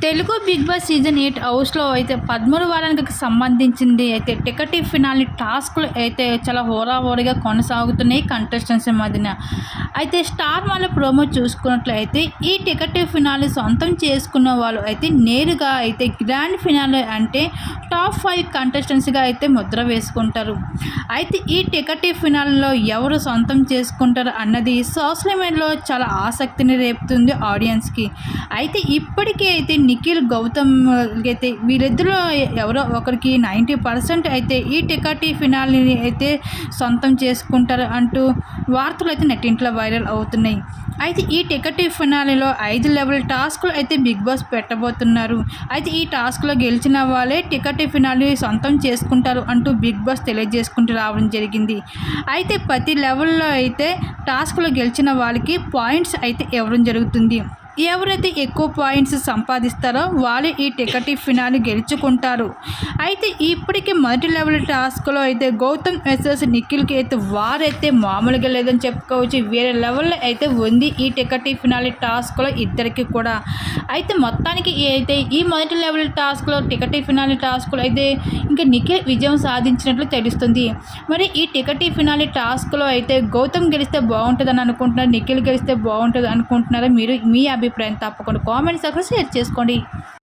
Telugu big boss season 8 హౌస్‌లో అయితే 13 వారానికి సంబంధించింది అయితే టికెట్ ఫినాలే టాస్క్‌లు అయితే చాలా హోరాహోరీగా కొనసాగుతున్నాయి కంటెస్టెంట్స్ మధ్యన. అయితే స్టార్ వాళ్ళ ప్రోమో చూసుకున్నట్లయితే ఈ టికెట్ ఫినాలే సొంతం చేసుకున్న వాళ్ళు అయితే నేరుగా అయితే గ్రాండ్ ఫినాలే అంటే టాప్ 5 కంటెస్టెంట్స్‌గా అయితే ముద్ర వేసుకుంటారు. అయితే ఈ టికెట్ ఫినాలేలో ఎవరు సొంతం చేసుకుంటారు అన్నది సోషల్ మీడియాలో చాలా ఆసక్తిని రేపుతుంది ఆడియన్స్‌కి. అయితే ఇప్పటికే అయితే నిఖిల్, గౌతమ్ అయితే వీళ్ళిద్దరిలో ఎవరో ఒకరికి 90% అయితే ఈ టికెట్ ఫినాలేని అయితే సొంతం చేసుకుంటారు అంటూ వార్తలు అయితే నెట్టింట్లో వైరల్ అవుతున్నాయి. అయితే ఈ టికెట్ ఫినాలేలో 5 లెవెల్ టాస్క్లు అయితే బిగ్ బాస్ పెట్టబోతున్నారు. అయితే ఈ టాస్క్లో గెలిచిన వాళ్ళే టికెట్ ఫినాలే సొంతం చేసుకుంటారు అంటూ బిగ్ బాస్ తెలియజేసుకుంటూ రావడం జరిగింది. అయితే ప్రతి లెవెల్లో అయితే టాస్క్లో గెలిచిన వాళ్ళకి పాయింట్స్ అయితే ఇవ్వడం జరుగుతుంది. ఎవరైతే ఎక్కువ పాయింట్స్ సంపాదిస్తారో వాళ్ళే ఈ టికెట్ ఫినాలే గెలుచుకుంటారు. అయితే ఇప్పటికీ మొదటి లెవెల్ టాస్క్లో అయితే గౌతమ్ వర్సెస్ నిఖిల్కి అయితే వారైతే మామూలుగా లేదని చెప్పుకోవచ్చు. వేరే లెవెల్లో అయితే ఉంది ఈ టికెట్ ఫినాలే టాస్క్లో ఇద్దరికి కూడా. అయితే మొత్తానికి అయితే ఈ మొదటి లెవెల్ టాస్క్లో టికెట్ ఫినాలే టాస్క్లో అయితే ఇంకా నిఖిల్ విజయం సాధించినట్లు తెలుస్తుంది. మరి ఈ టికెట్ ఫినాలే టాస్క్లో అయితే గౌతమ్ గెలిస్తే బాగుంటుందని అనుకుంటున్నారు, నిఖిల్ గెలిస్తే బాగుంటుంది అనుకుంటున్నారా? మీరు మీ అభిప్రాయం తప్పకుండా కామెంట్ సెక్షన్లో షేర్ చేసుకోండి.